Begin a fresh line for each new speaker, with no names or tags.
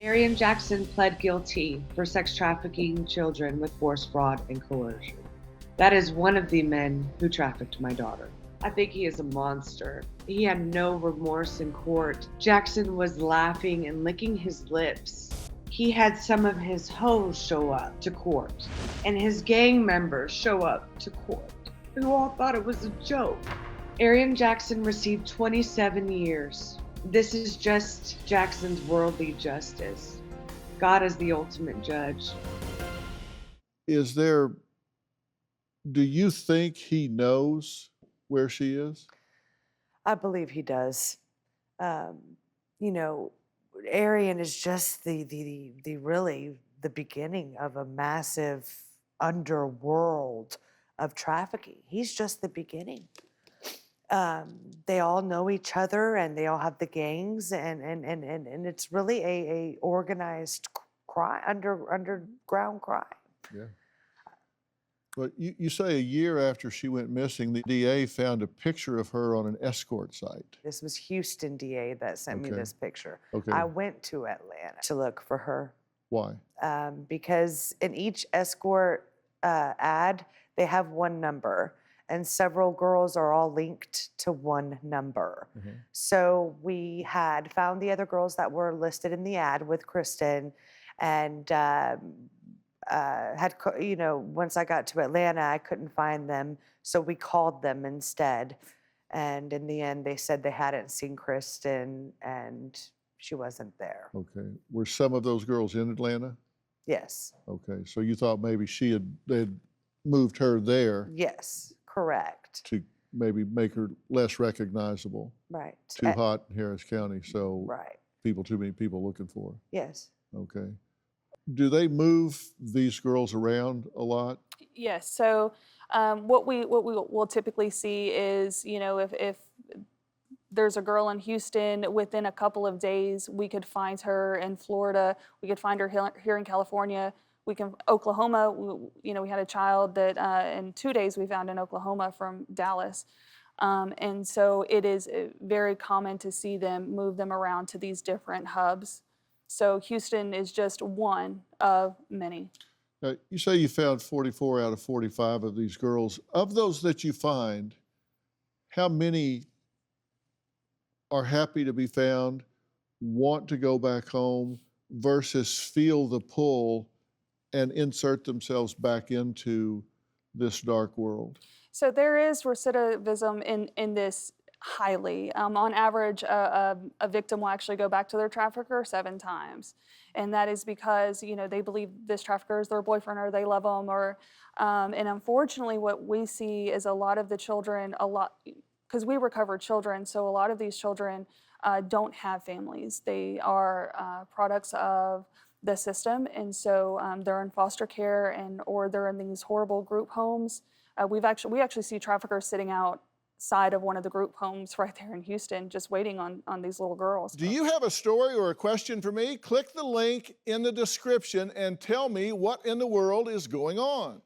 Arian Jackson pled guilty for sex trafficking children with force, fraud, and coercion. That is one of the men who trafficked my daughter. I think he is a monster. He had no remorse in court. Jackson was laughing and licking his lips. He had some of his hoes show up to court, and his gang members show up to court, who all thought it was a joke. Arian Jackson received 27 years. This is just Jackson's worldly justice. God is the ultimate judge.
Do you think he knows where she is?
I believe he does. You know, Arian is just the really the beginning of a massive underworld of trafficking. He's just the beginning. They all know each other and they all have the gangs and it's really a organized crime, underground crime.
Yeah. But you say a year after she went missing, the DA found a picture of her on an escort site.
This was Houston DA that sent me this picture.
Okay.
I went to Atlanta to look for her.
Why?
Because in each escort ad, they have one number, and several girls are all linked to one number. Mm-hmm. So we had found the other girls that were listed in the ad with Kristen, and once I got to Atlanta, I couldn't find them, so we called them instead. And in the end, they said they hadn't seen Kristen, and she wasn't there.
Okay. Were some of those girls in Atlanta?
Yes.
Okay. So you thought maybe they'd moved her there?
Yes, correct.
To maybe make her less recognizable.
Right.
Too hot in Harris County, so
right.
Too many people looking for her.
Yes.
Okay. Do they move these girls around a lot?
Yes. So what we will typically see is, if there's a girl in Houston, within a couple of days, we could find her in Florida. We could find her here in California. Oklahoma, we had a child that in 2 days we found in Oklahoma from Dallas. And so it is very common to see them move them around to these different hubs. So Houston is just one of many.
Now, you say you found 44 out of 45 of these girls. Of those that you find, how many are happy to be found, want to go back home, versus feel the pull and insert themselves back into this dark world?
So there is recidivism in this highly. On average, a victim will actually go back to their trafficker 7 times. And that is because, they believe this trafficker is their boyfriend or they love them. And unfortunately, what we see is a lot of the children, because we recover children, so a lot of these children don't have families. They are products of the system, and so they're in foster care or they're in these horrible group homes. We actually see traffickers sitting outside of one of the group homes right there in Houston, just waiting on these little girls.
Do you have a story or a question for me? Click the link in the description and tell me what in the world is going on.